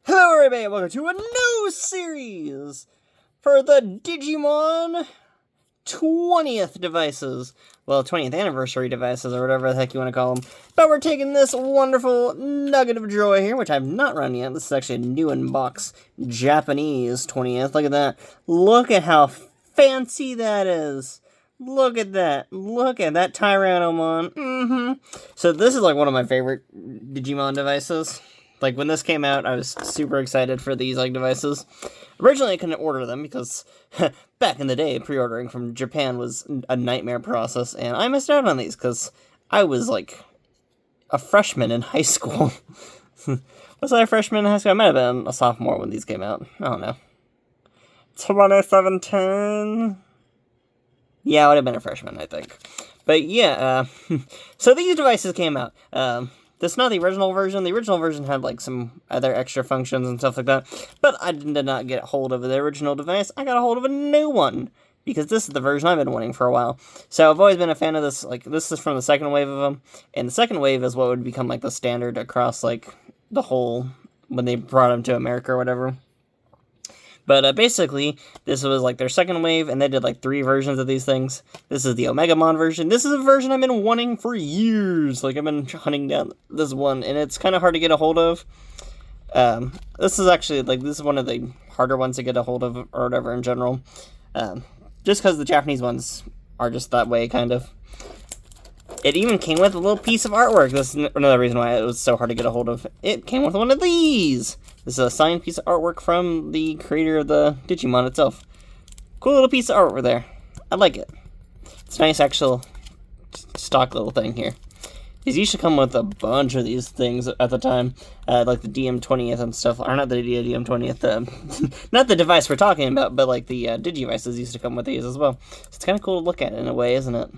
Hello everybody, welcome to a new series for the Digimon 20th devices. Well, 20th anniversary devices, or whatever the heck you want to call them. But we're taking this wonderful nugget of joy here, which I've not run yet. This is actually a new in-box Japanese 20th. Look at that. Look at how fancy that is. Look at that. Look at that Tyrannomon. So this is like one of my favorite Digimon devices. Like, when this came out, I was super excited for these, like, devices. Originally, I couldn't order them because, back in the day, pre-ordering from Japan was a nightmare process, and I missed out on these because I was, like, a freshman in high school. Was I a freshman in high school? I might have been a sophomore when these came out. I don't know. 2017? Yeah, I would have been a freshman, I think. But, yeah, so these devices came out. This is not the original version. The original version had, like, some other extra functions and stuff like that. But I did not get a hold of the original device. I got a hold of a new one. Because this is the version I've been wanting for a while. So I've always been a fan of this. Like, this is from the second wave of them. And the second wave is what would become, like, the standard across, like, the whole... when they brought them to America or whatever. But basically, this was like their second wave, and they did like 3 versions of these things. This is the Omegamon version. This is a version I've been wanting for years. Like, I've been hunting down this one, and it's kind of hard to get a hold of. This is actually, like, this is one of the harder ones to get a hold of, or whatever, in general. Just because the Japanese ones are just that way, kind of. It even came with a little piece of artwork. This is another reason why it was so hard to get a hold of. It came with one of these! This is a signed piece of artwork from the creator of the Digimon itself. Cool little piece of artwork there. I like it. It's a nice actual stock little thing here. These used to come with a bunch of these things at the time. Like the DM20th and stuff. Or not the DM20th. Not the device we're talking about, but like the Digivices used to come with these as well. So it's kind of cool to look at in a way, isn't it?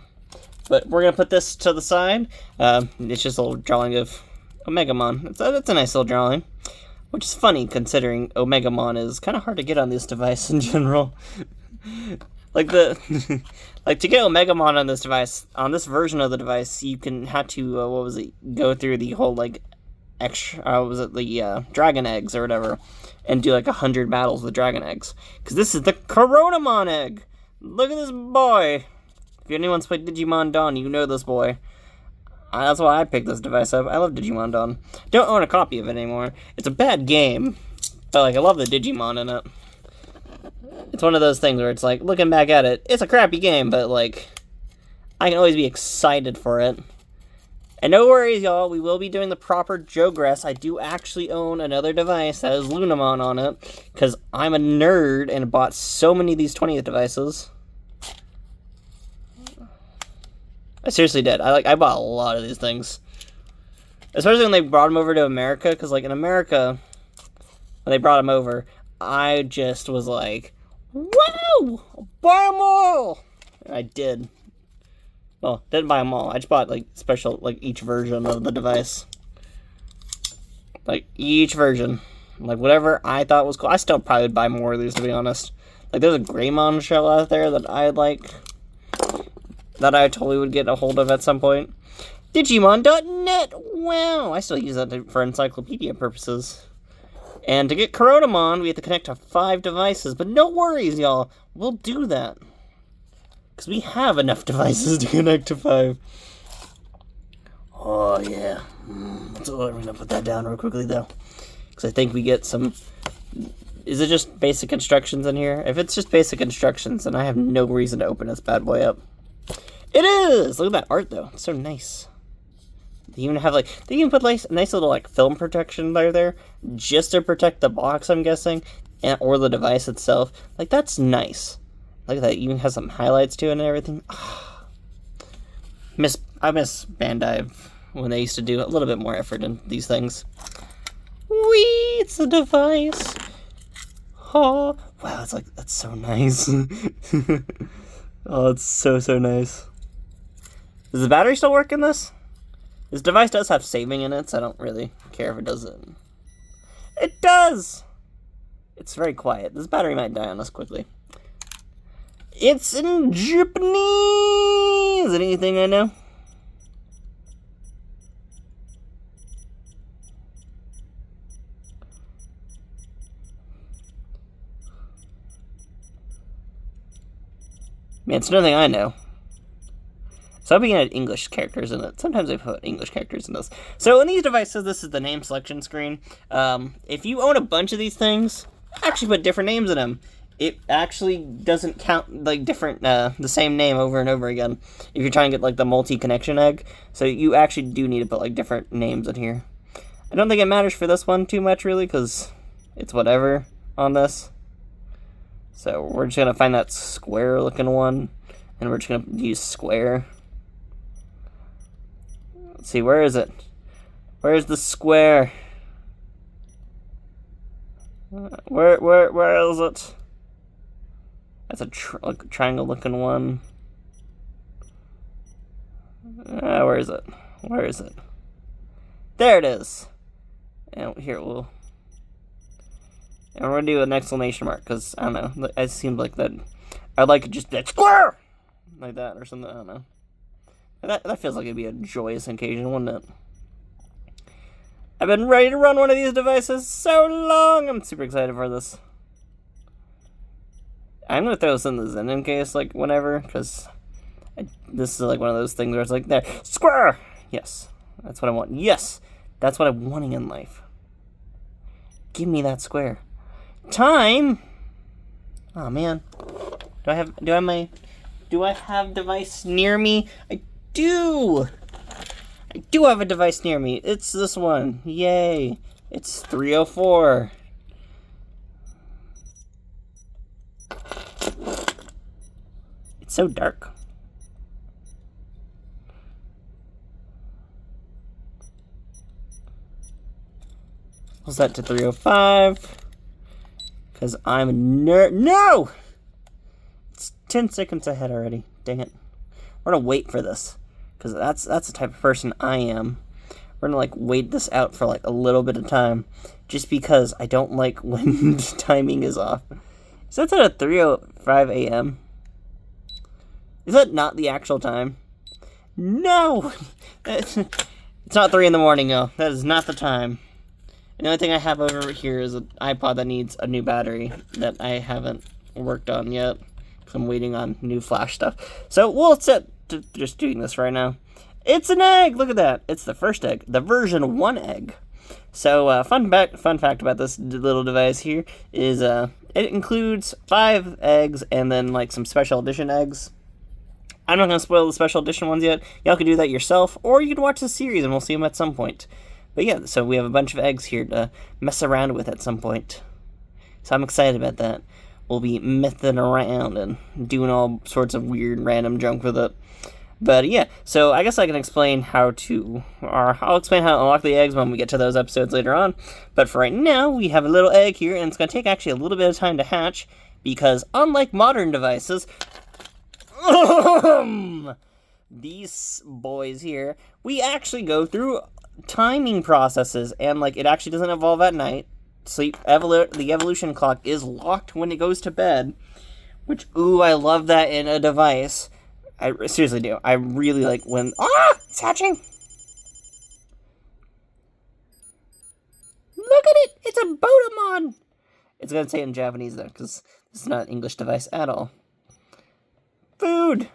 But we're going to put this to the side. It's just a little drawing of Omegamon. It's a nice little drawing. Which is funny, considering Omegamon is kind of hard to get on this device in general. Like, to get Omegamon on this device, on this version of the device, you had to, go through the whole, like, dragon eggs or whatever, and do, like, 100 battles with dragon eggs. Because this is the Coronamon egg! Look at this boy! If anyone's played Digimon Dawn, you know this boy. That's why I picked this device up. I love Digimon Dawn. Don't own a copy of it anymore. It's a bad game, but, like, I love the Digimon in it. It's one of those things where it's like, looking back at it, it's a crappy game, but, like, I can always be excited for it. And no worries, y'all, we will be doing the proper Jogress. I do actually own another device that has Lunamon on it, because I'm a nerd and bought so many of these 20th devices. I seriously did. I bought a lot of these things. Especially when they brought them over to America, because, like, in America, when they brought them over, I just was like, wow! Buy them all! And I did. Well, didn't buy them all. I just bought, like, special, like, each version of the device. Like, each version. Like, whatever I thought was cool. I still probably would buy more of these, to be honest. Like, there's a Greymon shell out there that I like. That I totally would get a hold of at some point. Digimon.net! Wow! I still use that for encyclopedia purposes. And to get Coronamon, we have to connect to 5 devices. But no worries, y'all. We'll do that. Because we have enough devices to connect to 5. Oh, yeah. So we're going to put that down real quickly, though. Because I think we get some... Is it just basic instructions in here? If it's just basic instructions, then I have no reason to open this bad boy up. It is! Look at that art, though. It's so nice. They even have, like... They even put, like, a nice little, like, film protection there. Just to protect the box, I'm guessing. Or the device itself. Like, that's nice. Look at that. It even has some highlights to it and everything. I miss Bandai when they used to do a little bit more effort in these things. Whee! It's a device. Oh, wow, it's like... That's so nice. Oh, it's so nice. Does the battery still work in this? This device does have saving in it, so I don't really care if it doesn't. It does! It's very quiet. This battery might die on us quickly. It's in Japanese! Anything I know? Man, it's nothing I know. So I'll be add English characters in it. Sometimes I put English characters in this. So in these devices, this is the name selection screen. If you own a bunch of these things, actually put different names in them. It actually doesn't count like different, the same name over and over again. If you're trying to get like the multi-connection egg. So you actually do need to put like different names in here. I don't think it matters for this one too much really, because it's whatever on this. So we're just going to find that square looking one. And we're just going to use square. Let's see, where is it? Where's the square? Where is it? That's a triangle looking one. Where is it? Where is it? There it is. And here and we're gonna do an exclamation mark, because I don't know, it seems like that I'd like it just that square like that or something. I don't know. That feels like it'd be a joyous occasion, wouldn't it? I've been ready to run one of these devices so long. I'm super excited for this. I'm gonna throw this in the Zen case, like, whenever, because this is like one of those things where it's like, there, square! Yes, that's what I want. Yes, that's what I'm wanting in life. Give me that square. Time! Oh, man. Do I have device near me? I do! I do have a device near me. It's this one. Yay. It's 304. It's so dark. I'll set to 305. Because I'm a nerd. No! It's 10 seconds ahead already. Dang it. We're gonna wait for this. Because that's the type of person I am. We're gonna, like, wait this out for, like, a little bit of time. Just because I don't like when timing is off. Is that at 3:05 a.m.? Is that not the actual time? No! It's not 3 in the morning, no. That is not the time. And the only thing I have over here is an iPod that needs a new battery that I haven't worked on yet. Because I'm waiting on new flash stuff. So we'll set to just doing this right now. It's an egg! Look at that. It's the first egg. The version 1 egg. So, fun fact about this little device here is it includes 5 eggs and then, like, some special edition eggs. I'm not going to spoil the special edition ones yet. Y'all can do that yourself, or you can watch the series and we'll see them at some point. But yeah, so we have a bunch of eggs here to mess around with at some point. So I'm excited about that. We'll be messing around and doing all sorts of weird random junk with it. But yeah, so I guess I can explain I'll explain how to unlock the eggs when we get to those episodes later on. But for right now, we have a little egg here, and it's going to take actually a little bit of time to hatch, because unlike modern devices, these boys here, we actually go through timing processes, and like it actually doesn't evolve at night. The evolution clock is locked when it goes to bed, which, ooh, I love that in a device. I seriously do. I really like when... Ah! It's hatching! Look at it! It's a Botamon! It's gonna say it in Japanese, though, because this is not an English device at all. Food!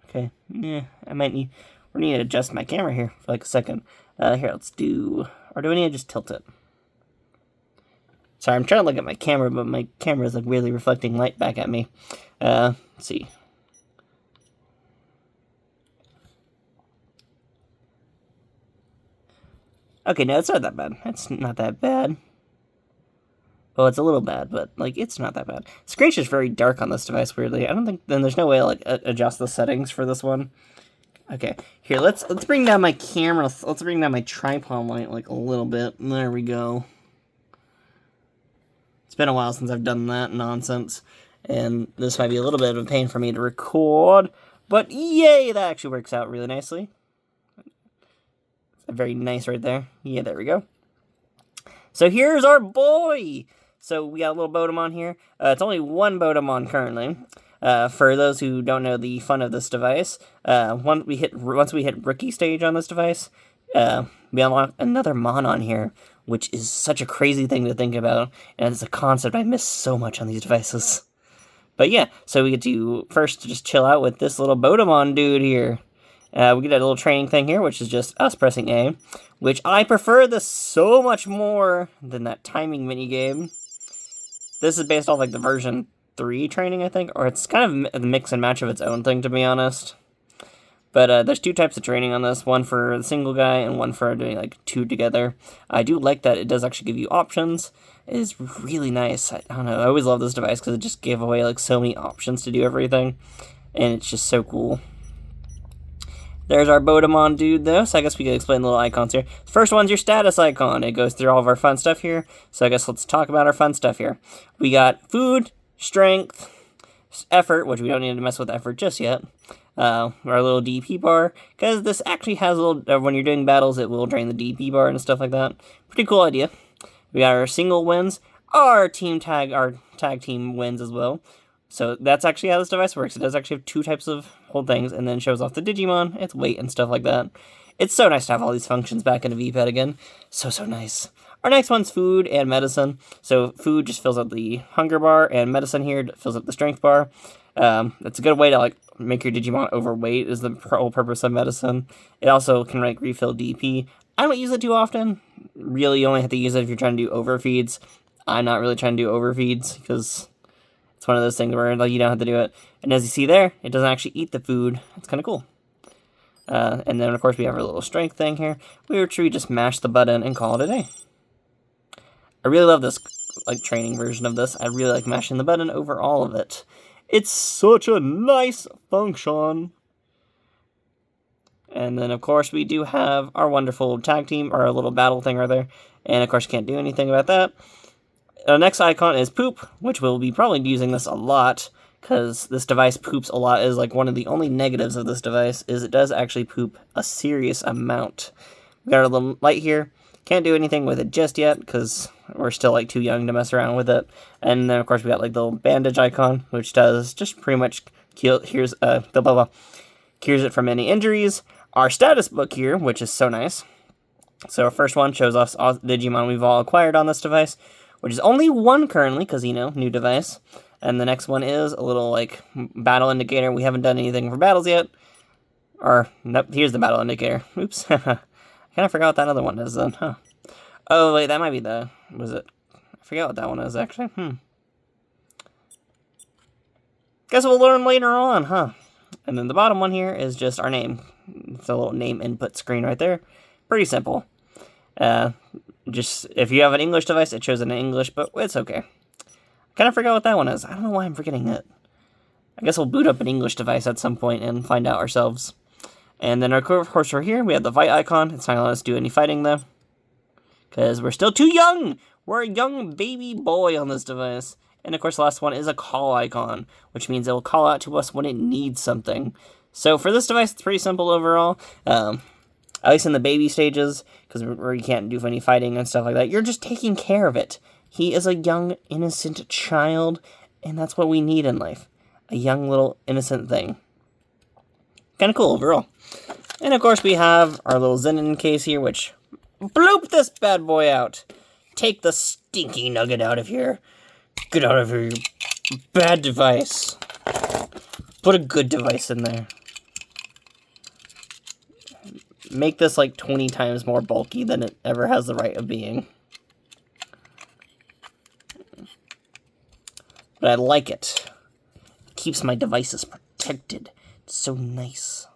Okay. Yeah, I might need... We need to adjust my camera here for like a second. Here, let's do... Or do we need to just tilt it? Sorry, I'm trying to look at my camera, but my camera is like really reflecting light back at me. Let's see. Okay, no, it's not that bad. It's not that bad. Well, it's a little bad, but, like, it's not that bad. Screen's just very dark on this device, weirdly. I don't think... Then there's no way to, like, adjust the settings for this one. Okay, here, let's bring down my camera. Let's bring down my tripod light, like, a little bit. There we go. It's been a while since I've done that nonsense. And this might be a little bit of a pain for me to record. But, yay, that actually works out really nicely. Very nice right there. Yeah, there we go. So here's our boy! So we got a little Botamon here. It's only one Botamon currently. For those who don't know the fun of this device, once we hit rookie stage on this device, we unlock another Mon on here, which is such a crazy thing to think about, and it's a concept I miss so much on these devices. But yeah, so we get to first just chill out with this little Bodemon dude here. We get a little training thing here, which is just us pressing A, which I prefer this so much more than that timing minigame. This is based off like the version 3 training, I think, or it's kind of a mix and match of its own thing, to be honest. But there's 2 types of training on this, one for the single guy and one for doing like 2 together. I do like that it does actually give you options. It is really nice. I don't know, I always love this device because it just gave away like so many options to do everything, and it's just so cool. There's our Bodemon dude, though, so I guess we could explain the little icons here. The first one's your status icon. It goes through all of our fun stuff here, so I guess let's talk about our fun stuff here. We got food, strength, effort, which we don't need to mess with effort just yet. Our little DP bar, because this actually has a little, when you're doing battles, it will drain the DP bar and stuff like that. Pretty cool idea. We got our single wins, our tag team wins as well. So that's actually how this device works. It does actually have 2 types of whole things, and then shows off the Digimon, its weight, and stuff like that. It's so nice to have all these functions back in a V-Pad again. So nice. Our next one's food and medicine. So food just fills up the hunger bar, and medicine here fills up the strength bar. That's a good way to like make your Digimon overweight, is the whole purpose of medicine. It also can like refill DP. I don't use it too often. Really, you only have to use it if you're trying to do overfeeds. I'm not really trying to do overfeeds, because it's one of those things where like you don't have to do it. And as you see there, it doesn't actually eat the food. It's kind of cool. And then, of course, we have our little strength thing here, which we just mash the button and call it a day. I really love this like training version of this. I really like mashing the button over all of it. It's such a nice function. And then, of course, we do have our wonderful tag team, or our little battle thing right there. And, of course, can't do anything about that. The next icon is poop, which we'll be probably using this a lot, because this device poops a lot. Is like one of the only negatives of this device, is it does actually poop a serious amount. We got our little light here. Can't do anything with it just yet, because we're still like too young to mess around with it. And then, of course, we got like the little bandage icon, which does just pretty much cures it from any injuries. Our status book here, which is so nice. So our first one shows off all the Digimon we've all acquired on this device, which is only 1 currently, because, you know, new device. And the next one is a little, like, battle indicator. We haven't done anything for battles yet. Or, nope, here's the battle indicator. Oops. I kind of forgot what that other one is then, huh? Oh, wait, that might be the, was it? I forget what that one is, actually. Guess we'll learn later on, huh? And then the bottom one here is just our name. It's a little name input screen right there. Pretty simple. Just, if you have an English device, it shows it in English, but it's okay. Kind of forgot what that one is. I don't know why I'm forgetting it. I guess we'll boot up an English device at some point and find out ourselves. And then, of course, we're here. We have the fight icon. It's not going to let us do any fighting, though, because we're still too young. We're a young baby boy on this device. And, of course, the last one is a call icon, which means it will call out to us when it needs something. So for this device, it's pretty simple overall. At least in the baby stages, because we can't do any fighting and stuff like that. You're just taking care of it. He is a young, innocent child, and that's what we need in life. A young, little, innocent thing. Kind of cool overall. And, of course, we have our little Zenin case here, which... bloop this bad boy out. Take the stinky nugget out of here. Get out of here, you bad device. Put a good device in there. Make this like 20 times more bulky than it ever has the right of being. But I like it. It keeps my devices protected. It's so nice.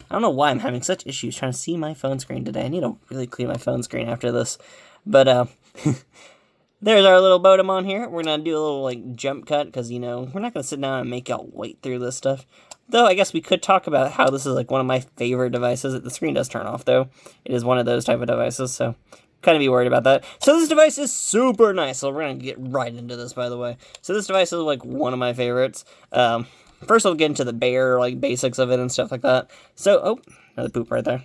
I don't know why I'm having such issues trying to see my phone screen today. I need to really clean my phone screen after this. But, there's our little Bodemon here. We're going to do a little, like, jump cut, because, you know, we're not going to sit down and make y'all wait through this stuff. Though, I guess we could talk about how this is, like, one of my favorite devices. The screen does turn off, though. It is one of those type of devices, so kind of be worried about that. So this device is super nice. So we're going to get right into this, by the way. So this device is, like, one of my favorites. First, we'll get into the bare, like, basics of it and stuff like that. So, oh, another poop right there.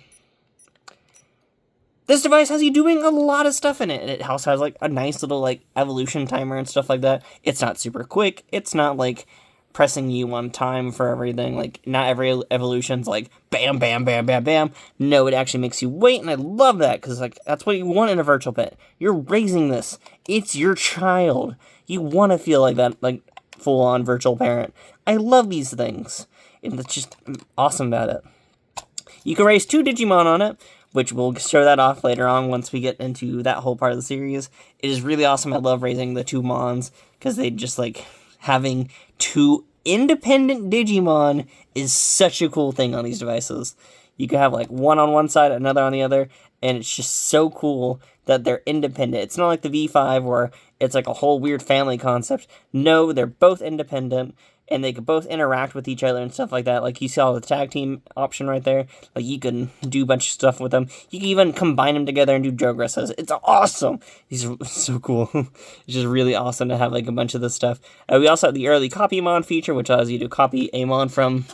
This device has you doing a lot of stuff in it. It also has, like, a nice little, like, evolution timer and stuff like that. It's not super quick. It's not, like, pressing you on time for everything. Like, not every evolution's, like, bam, bam, bam, bam, bam. No, it actually makes you wait, and I love that, because, like, that's what you want in a virtual pet. You're raising this. It's your child. You want to feel like that, like, full-on virtual parent. I love these things, and it's just awesome about it. You can raise 2 Digimon on it, which we'll show that off later on once we get into that whole part of the series. It is really awesome. I love raising the 2 Mons, because they just, like, having 2 independent Digimon is such a cool thing on these devices. You can have, like, one on one side, another on the other, and it's just so cool that they're independent. It's not like the V5 where it's like a whole weird family concept. No, they're both independent, and they can both interact with each other and stuff like that. Like, you saw the tag team option right there. Like, you can do a bunch of stuff with them. You can even combine them together and do Jogresses. It's awesome! These are so cool. It's just really awesome to have, like, a bunch of this stuff. We also have the early copy Mon feature, which allows you to copy a Mon from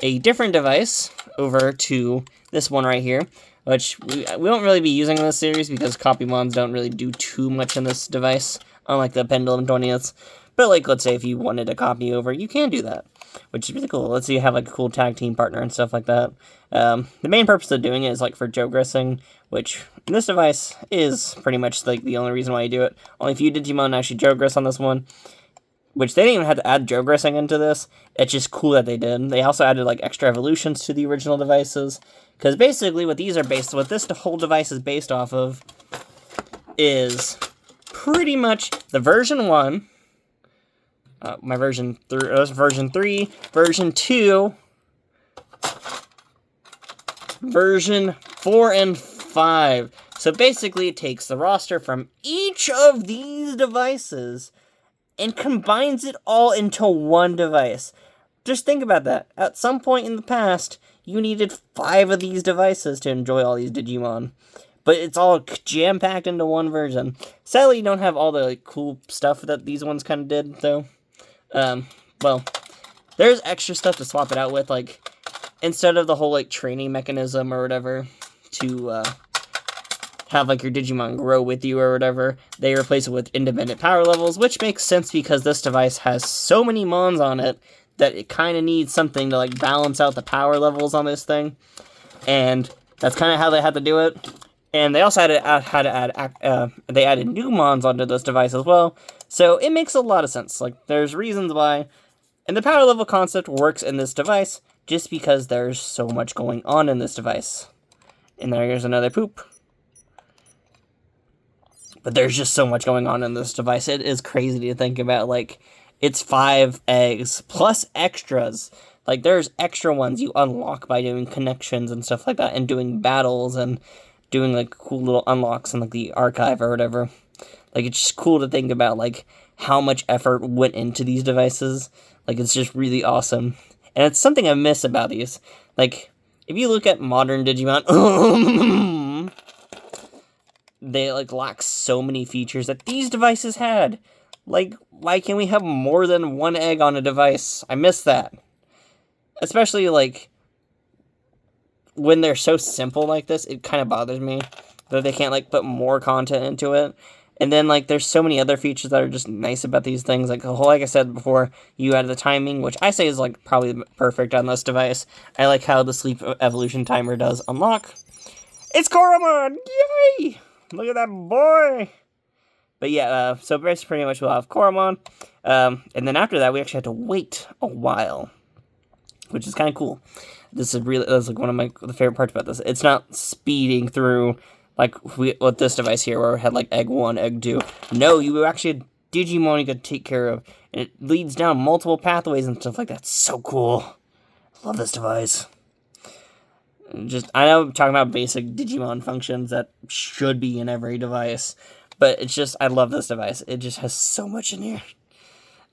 a different device over to this one right here, which we won't really be using in this series because copy Mons don't really do too much in this device, unlike the Pendulum 20th. But, like, let's say if you wanted to copy over, you can do that, which is really cool. Let's say you have, like, a cool tag team partner and stuff like that. The main purpose of doing it is, like, for Jogressing, which in this device is pretty much, like, the only reason why you do it. Only a few Digimon actually Jogress on this one, which they didn't even have to add Jogressing into this. It's just cool that they did. They also added, like, extra evolutions to the original devices, because basically what these are based, what this whole device is based off of is pretty much the version 1, my version 3, version 3, version 2, version 4, and 5. So basically it takes the roster from each of these devices and combines it all into one device. Just think about that. At some point in the past, you needed 5 of these devices to enjoy all these Digimon. But it's all jam-packed into one version. Sadly, you don't have all the, like, cool stuff that these ones kind of did, though. Well, there's extra stuff to swap it out with, like, instead of the whole, like, training mechanism or whatever, to, have, like, your Digimon grow with you or whatever, they replace it with independent power levels, which makes sense because this device has so many Mons on it that it kind of needs something to, like, balance out the power levels on this thing, and that's kind of how they had to do it. And they also they added new Mons onto this device as well, so it makes a lot of sense. Like, there's reasons why, and the power level concept works in this device just because there's so much going on in this device. And there's another poop. But there's just so much going on in this device. It is crazy to think about. Like, it's 5 eggs plus extras. Like, there's extra ones you unlock by doing connections and stuff like that, and doing battles and doing, like, cool little unlocks in, like, the archive or whatever. Like, it's just cool to think about, like, how much effort went into these devices. Like, it's just really awesome. And it's something I miss about these. Like, if you look at modern Digimon, they, like, lack so many features that these devices had. Like, why can't we have more than 1 egg on a device? I miss that. Especially, like, when they're so simple like this, it kind of bothers me that they can't, like, put more content into it. And then, like, there's so many other features that are just nice about these things. Like, like I said before, you added the timing, which I say is, like, probably perfect on this device. I like how the sleep evolution timer does unlock. It's Koromon! Yay! Look at that boy! But yeah, so pretty much we'll have Koromon. And then after that, we actually had to wait a while, which is kind of cool. That's like one of the favorite parts about this. It's not speeding through like with this device here, where we had like egg 1, egg 2. No, you actually had Digimon you could take care of, and it leads down multiple pathways and stuff like that. It's so cool. I love this device. I know I'm talking about basic Digimon functions that should be in every device, but it's just, I love this device. It just has so much in here.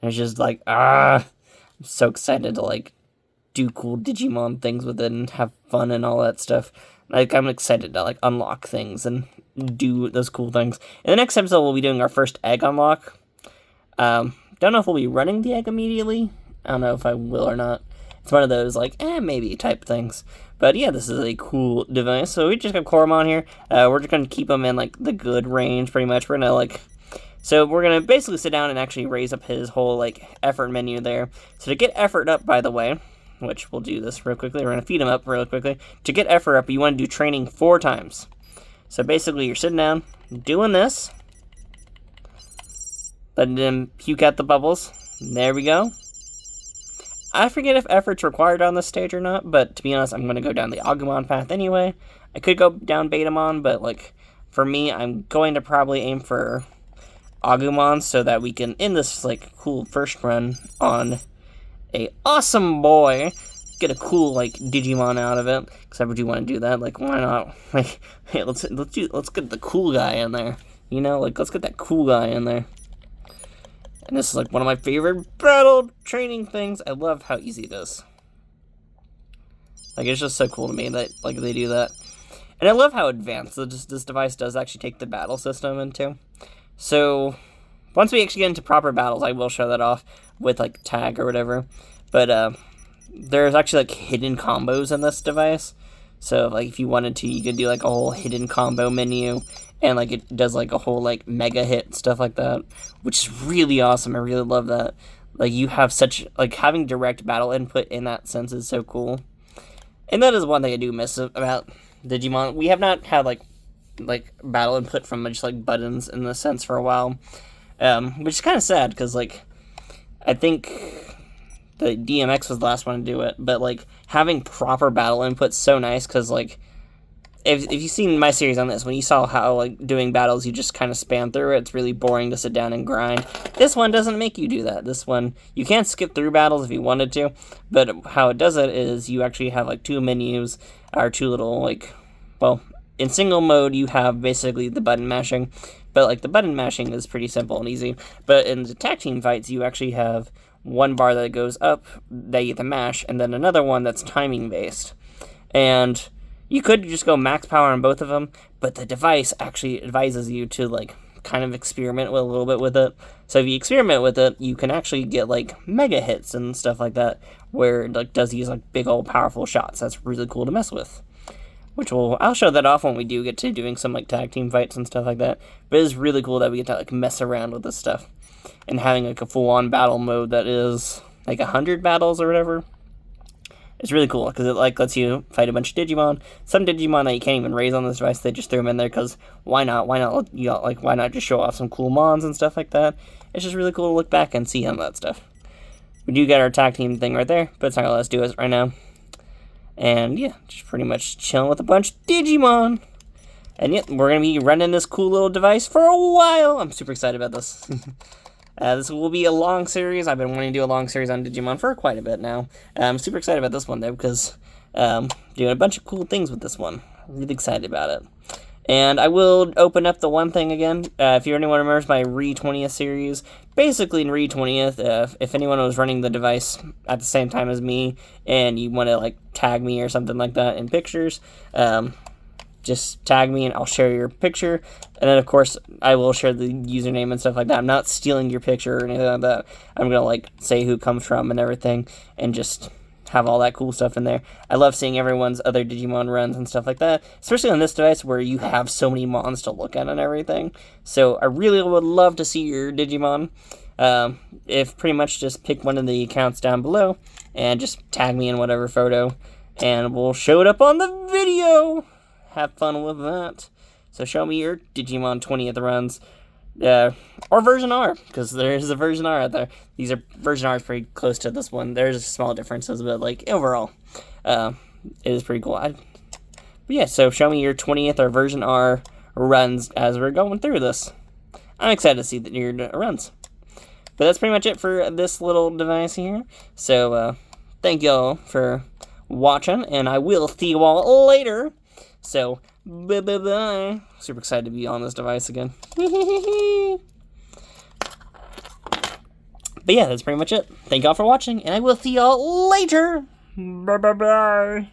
And it's just like, I'm so excited to like do cool Digimon things with it and have fun and all that stuff. Like, I'm excited to like unlock things and do those cool things. In the next episode, we'll be doing our first egg unlock. Don't know if we'll be running the egg immediately. I don't know if I will or not. It's one of those like, maybe type things. But yeah, this is a cool device. So we just got Koromon here. We're just going to keep him in like the good range, pretty much. We're going to like, so we're going to basically sit down and actually raise up his whole like effort menu there. So to get effort up, by the way, which we'll do this real quickly. We're going to feed him up real quickly. To get effort up, you want to do training 4 times. So basically, you're sitting down, doing this, letting him puke out the bubbles, there we go. I forget if effort's required on this stage or not, but to be honest, I'm going to go down the Agumon path anyway. I could go down Betamon, but, like, for me, I'm going to probably aim for Agumon so that we can end this, like, cool first run on a awesome boy. Get a cool, like, Digimon out of it, because I do want to do that. Like, why not? Like, hey, let's get the cool guy in there, you know? Like, let's get that cool guy in there. And this is, like, one of my favorite battle training things. I love how easy it is. Like, it's just so cool to me that, like, they do that. And I love how advanced this device does actually take the battle system into. So, once we actually get into proper battles, I will show that off with, like, tag or whatever. But, there's actually, like, hidden combos in this device. So, like, if you wanted to, you could do, like, a whole hidden combo menu. And, like, it does, like, a whole, like, mega hit and stuff like that. Which is really awesome. I really love that. Like, you have such, like, having direct battle input in that sense is so cool. And that is one thing I do miss about Digimon. We have not had, like battle input from just, like, buttons in the sense for a while. Which is kind of sad, because, like, I think the DMX was the last one to do it. But, like, having proper battle input's so nice, because, like, if you've seen my series on this, when you saw how, like, doing battles, you just kind of spam through it, it's really boring to sit down and grind. This one doesn't make you do that. This one, you can skip through battles if you wanted to, but how it does it is you actually have, like, two menus, or two little, like, well, in single mode, you have basically the button mashing, but, like, the button mashing is pretty simple and easy, but in the tag team fights, you actually have one bar that goes up, that you get to mash, and then another one that's timing based, and you could just go max power on both of them, but the device actually advises you to, like, kind of experiment with a little bit with it. So if you experiment with it, you can actually get, like, mega hits and stuff like that, where it, like, does these, like, big old powerful shots. That's really cool to mess with. I'll show that off when we do get to doing some, like, tag team fights and stuff like that. But it is really cool that we get to, like, mess around with this stuff. And having, like, a full-on battle mode that is, like, 100 battles or whatever. It's really cool, because it, like, lets you fight a bunch of Digimon. Some Digimon that you can't even raise on this device, they just threw them in there, because why not? Why not, you know, like, why not just show off some cool Mons and stuff like that? It's just really cool to look back and see on that stuff. We do get our tag team thing right there, but it's not going to let us do it right now. And, yeah, just pretty much chilling with a bunch of Digimon. And, yeah, we're going to be running this cool little device for a while. I'm super excited about this. This will be a long series. I've been wanting to do a long series on Digimon for quite a bit now. I'm super excited about this one, though, because doing a bunch of cool things with this one. Really excited about it. And I will open up the one thing again. If anyone remembers my Re-20th series, basically in Re-20th, if anyone was running the device at the same time as me, and you want to, like, tag me or something like that in pictures, just tag me and I'll share your picture. And then, of course, I will share the username and stuff like that. I'm not stealing your picture or anything like that. I'm going to, like, say who it comes from and everything, and just have all that cool stuff in there. I love seeing everyone's other Digimon runs and stuff like that, especially on this device where you have so many Mons to look at and everything. So I really would love to see your Digimon. If pretty much just pick one of the accounts down below and just tag me in whatever photo, and we'll show it up on the video. Have fun with that. So show me your Digimon 20th runs. Or version R, because there's a version R out there. Version R is pretty close to this one. There's small differences, but, like, overall, it is pretty cool. But yeah, so show me your 20th or version R runs as we're going through this. I'm excited to see your runs. But that's pretty much it for this little device here. So, thank y'all for watching, and I will see you all later. So, bye-bye-bye. Super excited to be on this device again. But yeah, that's pretty much it. Thank y'all for watching, and I will see y'all later. Bye-bye-bye.